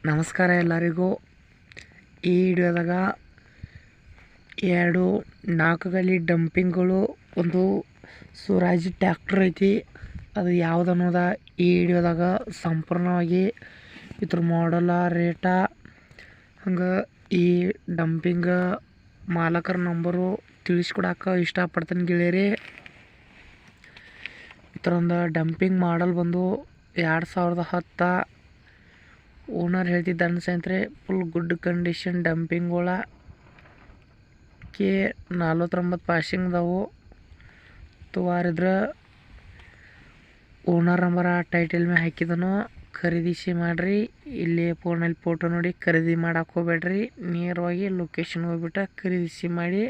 ನಮಸ್ಕಾರ ಎಲ್ಲರಿಗೂ. ಈ ವಿಡಿಯೋದಾಗ 2 4 ಗಾಲಿ ಡಂಪಿಂಗ್ಗಳು, ಒಂದು ಸ್ವರಾಜ್ ಟ್ಯಾಕ್ಟರ್ ಐತಿ. ಅದು ಯಾವ್ದು ಅನ್ನೋದ ಈ ವಿಡಿಯೋದಾಗ ಸಂಪೂರ್ಣವಾಗಿ ಇದ್ರ ಮಾಡಲ, ರೇಟ, ಹಂಗೆ ಈ ಡಂಪಿಂಗ್ ಮಾಲಕರ ನಂಬರು ತಿಳಿಸ್ಕೊಡಕ್ಕೆ ಇಷ್ಟಪಡ್ತೀನಿ ಗೆಳೆಯರಿ. ಇದರೊಂದು ಡಂಪಿಂಗ್ ಮಾಡಲ್ ಬಂದು 2010. ಓನರ್ ಹೇಳ್ತಿದ್ದಾನೆ ಸ್ನೇಹಿತರೆ, ಫುಲ್ ಗುಡ್ ಕಂಡೀಷನ್ ಡಂಪಿಂಗ್ಗಳ K49 ಪಾಸಿಂಗ್ ಅದಾವು. ತುವಾರಿದ್ರೆ ಓನರ್ ನಂಬರ ಟೈಟಲ್ ಮೇಲೆ ಹಾಕಿದನು. ಖರೀದಿಸಿ ಮಾಡಿರಿ. ಇಲ್ಲಿ ಫೋನಲ್ಲಿ ಫೋಟೋ ನೋಡಿ ಖರೀದಿ ಮಾಡಕ್ಕೆ ಹೋಗ್ಬೇಡ್ರಿ. ನೇರವಾಗಿ ಲೊಕೇಶನ್ ಹೋಗ್ಬಿಟ್ಟು ಖರೀದಿಸಿ ಮಾಡಿ.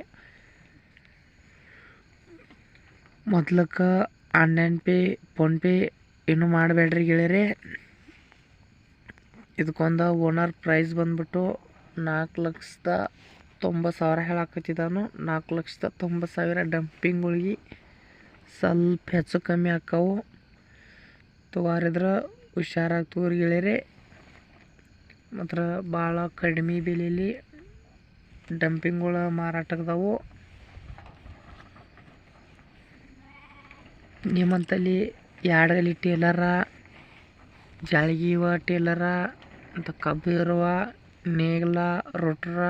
ಮೊದ್ಲಕ್ಕೆ ಆನ್ಲೈನ್ ಪೇ, ಫೋನ್ಪೇ ಇನ್ನೂ ಮಾಡಬೇಡ್ರಿ ಗೆಳೆಯರೆ. ಇದಕ್ಕೊಂದು ಓನರ್ ಪ್ರೈಸ್ ಬಂದ್ಬಿಟ್ಟು 4,90,000 ಹೇಳಕತ್ತಿದ್ದಾನು. 4,90,000 ಡಂಪಿಂಗ್ಗಳಿಗೆ ಸ್ವಲ್ಪ ಹೆಚ್ಚು ಕಮ್ಮಿ ಆಕ್ಕವು. ತುವಾರಿದ್ರೆ ಹುಷಾರಾಗಿ ತೋರಿ ಗೆಳೆಯರೆ. ಮಾತ್ರ ಭಾಳ ಕಡಿಮೆ ಬೆಲೆಯಲ್ಲಿ ಡಂಪಿಂಗ್ಗಳು ಮಾರಾಟಕ್ಕದಾವು. ನಿಮ್ಮಂತಲ್ಲಿ 2 ಗಾಲಿ ಟೇಲರ, ಜಾಳ್ಗಿ ಇವ ಟೇಲರ ಅಂತ ಕಬ್ಬು ಇರುವ ನೇಗ್ಲ, ರೋಟ್ರ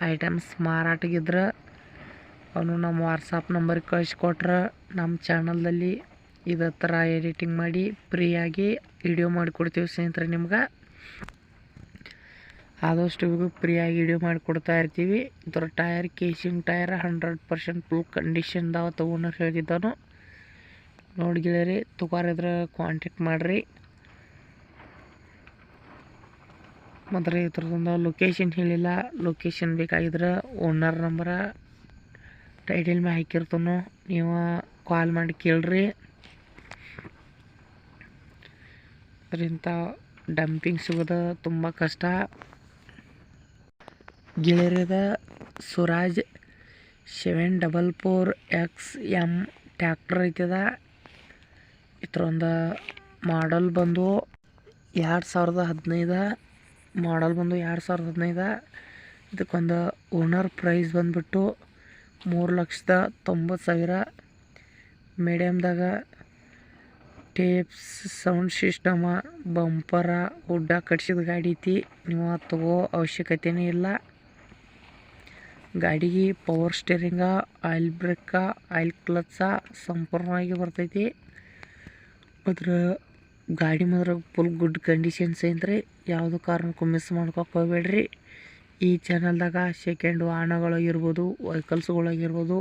ಐಟಮ್ಸ್ ಮಾರಾಟಗಿದ್ರೆ ಅವನು ನಮ್ಮ ವಾಟ್ಸಪ್ ನಂಬರ್ಗೆ ಕಳಿಸ್ಕೊಟ್ರೆ ನಮ್ಮ ಚಾನಲ್ದಲ್ಲಿ ಇದೇ ಥರ ಎಡಿಟಿಂಗ್ ಮಾಡಿ ಫ್ರೀಯಾಗಿ ವಿಡಿಯೋ ಮಾಡಿಕೊಡ್ತೀವಿ ಸ್ನೇಹಿತರೆ. ನಿಮ್ಗೆ ಆದಷ್ಟು ಫ್ರೀಯಾಗಿ ವಿಡಿಯೋ ಮಾಡಿಕೊಡ್ತಾ ಇರ್ತೀವಿ. ಇದರ ಟೈರ್, ಕೇಸಿಂಗ್ ಟೈರ್ 100% ಫುಲ್ ಕಂಡೀಷನ್ದಾವ ಓನರ್ ಹೇಳಿದ್ದಾನು. ನೋಡಿ ಗೆಳೆಯರಿ, ತುಕಾರಿದ್ರೆ ಕಾಂಟ್ಯಾಕ್ಟ್ ಮಾಡಿರಿ. ಮತ್ತು ಇದ್ರದ್ದೊಂದು ಲೊಕೇಶನ್ ಹೇಳಿಲ್ಲ. ಲೊಕೇಶನ್ ಬೇಕಾಗಿದ್ರೆ ಓನರ್ ನಂಬರ ಟೈಟಲ್ ಮೇಲೆ ಹಾಕಿರ್ತಾನು, ನೀವು ಕಾಲ್ ಮಾಡಿ ಕೇಳ್ರಿ. ಅದರಿಂದ ಡಂಪಿಂಗ್ ಸಿಗೋದು ತುಂಬ ಕಷ್ಟ ಗೆಳೆಯರದ. ಸ್ವರಾಜ್ 744XM ಟ್ಯಾಕ್ಟರ್ ಐತದ. ಇದರೊಂದು ಮಾಡಲ್ ಬಂದು 2015. ಮಾಡಲ್ ಬಂದು 2015. ಇದಕ್ಕೊಂದು ಓನರ್ ಪ್ರೈಸ್ ಬಂದ್ಬಿಟ್ಟು 3,90,000. ಮೀಡಿಯಮ್ದಾಗ ಟೇಪ್ಸ್, ಸೌಂಡ್ ಸಿಸ್ಟಮ, ಬಂಪರ, ಹುಡ್ಡ ಕಟ್ಸಿದ ಗಾಡಿ ಐತಿ. ನೀವು ತಗೋ ಅವಶ್ಯಕತೆನೇ ಇಲ್ಲ. ಗಾಡಿಗೆ ಪವರ್ ಸ್ಟೇರಿಂಗ, ಆಯಿಲ್ ಬ್ರೇಕ, ಆಯಿಲ್ ಕ್ಲಚ ಸಂಪೂರ್ಣವಾಗಿ ಬರ್ತೈತಿ. ಅದ್ರ ಗಾಡಿ ಮಾತ್ರ ಫುಲ್ ಗುಡ್ ಕಂಡೀಷನ್ ಸ್ನೇಹಿತರೆ. ಯಾವುದೋ ಕಾರಣಕ್ಕೂ ಮಿಸ್ ಮಾಡ್ಕೊಕ್ಕೆ ಹೋಗ್ಬೇಡ್ರಿ. ಈ ಚಾನಲ್ದಾಗ ಸೆಕೆಂಡ್ ವಾಹನಗಳಾಗಿರ್ಬೋದು, ವೆಹಿಕಲ್ಸ್ಗಳಾಗಿರ್ಬೋದು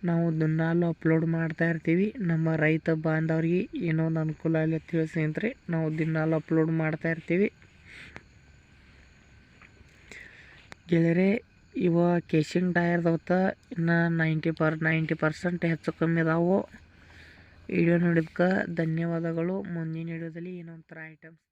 ನಾವು ದಿನಾಲು ಅಪ್ಲೋಡ್ ಮಾಡ್ತಾ ಇರ್ತೀವಿ. ನಮ್ಮ ರೈತ ಬಾಂಧವ್ರಿಗೆ ಏನೋ ಒಂದು ಅನುಕೂಲ ಆಗಲಿ ತಿಳಿಸಿ ಸ್ನೇಹಿತರೆ, ನಾವು ದಿನಾಲು ಅಪ್ಲೋಡ್ ಮಾಡ್ತಾ ಇರ್ತೀವಿ ಗೆಳೆಯರೆ. ಇವ ಕೇಸಿಂಗ್ ಟೈರ್ದವತ್ತ ಇನ್ನು 90% ಹೆಚ್ಚು ಕಮ್ಮಿ ಅದಾವು. ವಿಡಿಯೋ ನೋಡಿದ್ಕೆ ಧನ್ಯವಾದಗಳು. ಮುಂದಿನ ವಿಡಿಯೋದಲ್ಲಿ ಏನೋ ಒಂಥರ ಐಟಮ್ಸ್